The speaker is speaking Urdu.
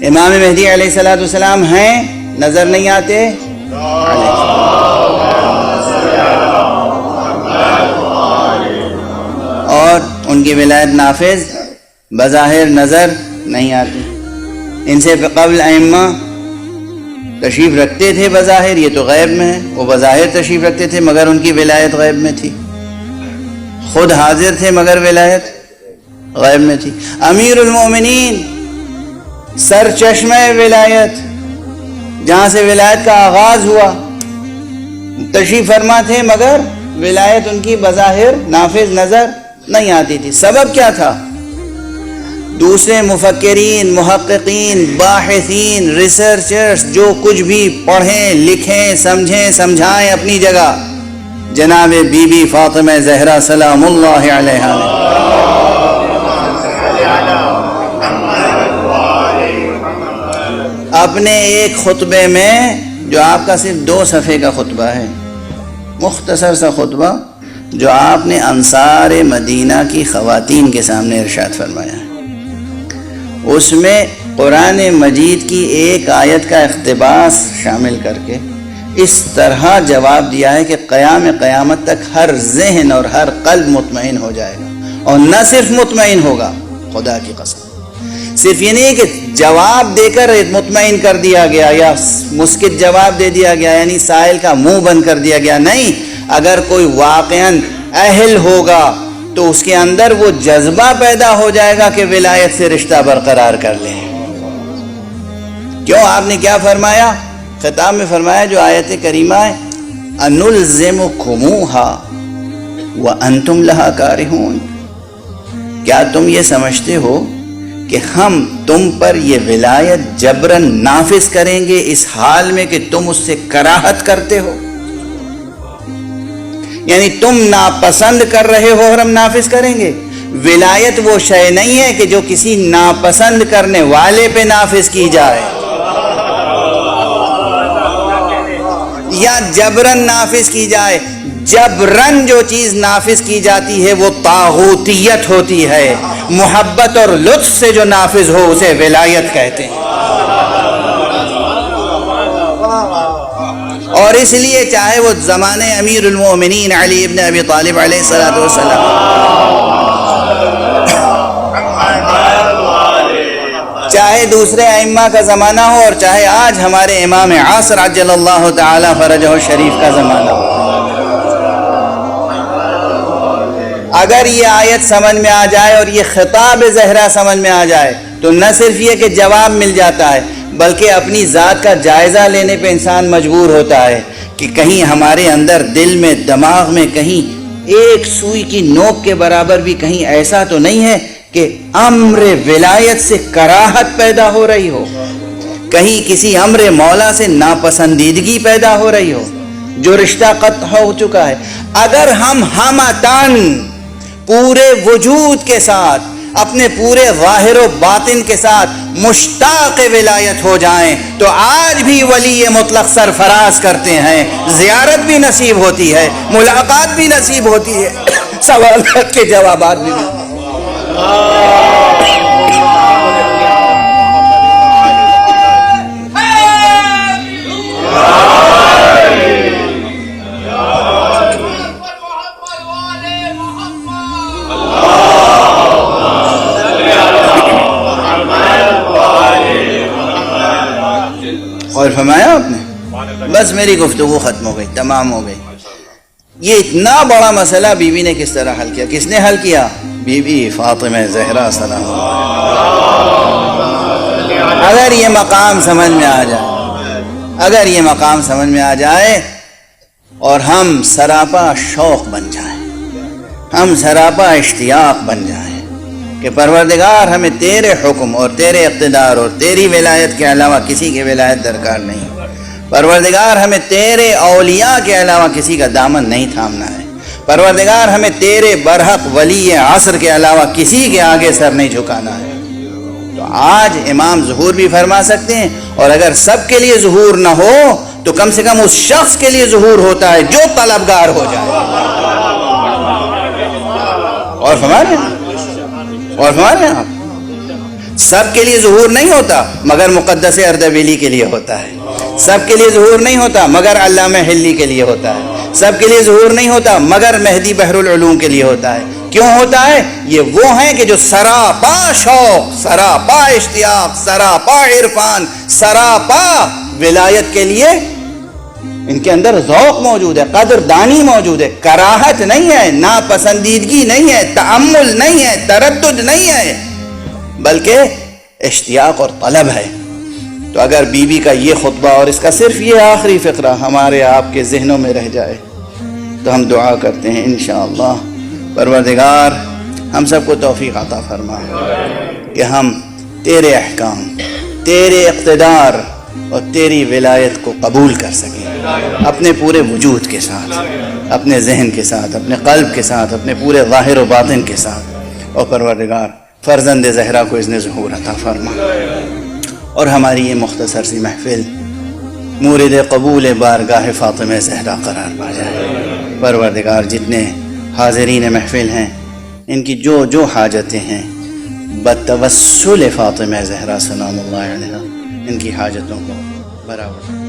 امام مہدی علیہ الصلوۃ والسلام ہیں، نظر نہیں آتے، اور ان کی ولایت نافذ بظاہر نظر نہیں آتی۔ ان سے قبل ائمہ تشریف رکھتے تھے بظاہر، یہ تو غیب میں ہے، وہ بظاہر تشریف رکھتے تھے مگر ان کی ولایت غیب میں تھی، خود حاضر تھے مگر ولایت غیب میں تھی۔ امیر المومنین سر چشمہ ولایت، جہاں سے ولایت کا آغاز ہوا، تشریف فرما تھے مگر ولایت ان کی بظاہر نافذ نظر نہیں آتی تھی۔ سبب کیا تھا؟ دوسرے مفکرین، محققین، باحثین، ریسرچرز جو کچھ بھی پڑھیں، لکھیں، سمجھیں، سمجھائیں اپنی جگہ، جناب بی بی فاطمہ زہرا سلام اللہ علیہا نے اپنے ایک خطبے میں، جو آپ کا صرف 2 صفحے کا خطبہ ہے، مختصر سا خطبہ، جو آپ نے انصار مدینہ کی خواتین کے سامنے ارشاد فرمایا ہے، اس میں قرآن مجید کی ایک آیت کا اقتباس شامل کر کے اس طرح جواب دیا ہے کہ قیامت تک ہر ذہن اور ہر قلب مطمئن ہو جائے گا، اور نہ صرف مطمئن ہوگا، خدا کی قسم، صرف یہ نہیں کہ جواب دے کر مطمئن کر دیا گیا یا مسکت جواب دے دیا گیا، یعنی سائل کا منہ بند کر دیا گیا، نہیں، اگر کوئی واقعاً اہل ہوگا تو اس کے اندر وہ جذبہ پیدا ہو جائے گا کہ ولایت سے رشتہ برقرار کر لیں۔ کیوں؟ آپ نے کیا فرمایا؟ خطاب میں فرمایا جو آیت کریمہ ہے، انلزمکموہا وانتم لہا کارہون، کیا تم یہ سمجھتے ہو کہ ہم تم پر یہ ولایت جبراً نافذ کریں گے اس حال میں کہ تم اس سے کراہت کرتے ہو؟ یعنی تم ناپسند کر رہے ہو اور ہم نافذ کریں گے؟ ولایت وہ شے نہیں ہے کہ جو کسی ناپسند کرنے والے پہ نافذ کی جائے یا جبراً نافذ کی جائے۔ جبراً جو چیز نافذ کی جاتی ہے وہ طاغوتیت ہوتی ہے، محبت اور لطف سے جو نافذ ہو اسے ولایت کہتے ہیں۔ اور اس لیے چاہے وہ زمانے امیر المومنین علی ابن ابی طالب علیہ الصلوۃ والسلام، چاہے دوسرے ائمہ کا زمانہ ہو، اور چاہے آج ہمارے امام عصر عجل اللہ تعالی فرجہ الشریف کا زمانہ ہو، اگر یہ آیت سمجھ میں آ جائے اور یہ خطاب زہرا سمجھ میں آ جائے تو نہ صرف یہ کہ جواب مل جاتا ہے بلکہ اپنی ذات کا جائزہ لینے پہ انسان مجبور ہوتا ہے کہ کہیں ہمارے اندر دل میں، دماغ میں کہیں ایک سوئی کی نوک کے برابر بھی کہیں ایسا تو نہیں ہے کہ امر ولایت سے کراہت پیدا ہو رہی ہو، کہیں کسی امر مولا سے ناپسندیدگی پیدا ہو رہی ہو، جو رشتہ قطع ہو چکا ہے۔ اگر ہم ہمتاً پورے وجود کے ساتھ، اپنے پورے ظاہر و باطن کے ساتھ مشتاق ولایت ہو جائیں تو آج بھی ولی مطلق سرفراز کرتے ہیں، زیارت بھی نصیب ہوتی ہے، ملاقات بھی نصیب ہوتی ہے، سوالات کے جوابات بھی ملتے ہیں۔ اور فرمایا آپ نے، بس میری گفتگو ختم ہو گئی، تمام ہو گئی۔ یہ اتنا بڑا مسئلہ بی بی نے کس طرح حل کیا؟ کس نے حل کیا؟ بی بی فاطمہ زہرا سلام اللہ۔ اگر یہ مقام سمجھ میں آ جائے، اگر یہ مقام سمجھ میں آ جائے اور ہم سراپا شوق بن جائیں، ہم سراپا اشتیاق بن جائیں کہ پروردگار ہمیں تیرے حکم اور تیرے اقتدار اور تیری ولایت کے علاوہ کسی کی ولایت درکار نہیں، پروردگار ہمیں تیرے اولیاء کے علاوہ کسی کا دامن نہیں تھامنا ہے، پروردگار ہمیں تیرے برحق ولی عصر کے علاوہ کسی کے آگے سر نہیں جھکانا ہے، تو آج امام ظہور بھی فرما سکتے ہیں، اور اگر سب کے لیے ظہور نہ ہو تو کم سے کم اس شخص کے لیے ظہور ہوتا ہے جو طلبگار ہو جائے۔ اور فرما رہے ہیں آپ، سب کے لیے ظہور نہیں ہوتا مگر مقدس اردبیلی کے لیے ہوتا ہے. سب کے لیے ظہور نہیں ہوتا مگر علامہ حلی کے لیے ہوتا ہے. سب کے لیے ظہور نہیں ہوتا مگر مہدی بحر العلوم کے لیے ہوتا ہے. کیوں ہوتا ہے؟ یہ وہ ہیں کہ جو سراپا شوق، سراپا اشتیاق، سراپا عرفان، سراپا ولایت کے لیے ان کے اندر ذوق موجود ہے، قدر دانی موجود ہے، کراہت نہیں ہے، ناپسندیدگی نہیں ہے، تأمل نہیں ہے، تردد نہیں ہے، بلکہ اشتیاق اور طلب ہے. تو اگر بی بی کا یہ خطبہ اور اس کا صرف یہ آخری فقرہ ہمارے آپ کے ذہنوں میں رہ جائے تو ہم دعا کرتے ہیں انشاءاللہ پروردگار ہم سب کو توفیق عطا فرما کہ ہم تیرے احکام، تیرے اقتدار اور تیری ولایت کو قبول کر سکیں اپنے پورے وجود کے ساتھ، اپنے ذہن کے ساتھ، اپنے قلب کے ساتھ، اپنے پورے ظاہر و باطن کے ساتھ. اور پروردگار فرزند زہرا کو اذن ظہور عطا فرما اور ہماری یہ مختصر سی محفل مورد قبول بارگاہ فاطمہ زہرا قرار پا جائے. پروردگار جتنے حاضرین محفل ہیں ان کی جو جو حاجتیں ہیں بتوسل فاطمہ زہرا سلام اللہ علیہا ان کی حاجتوں کو برابر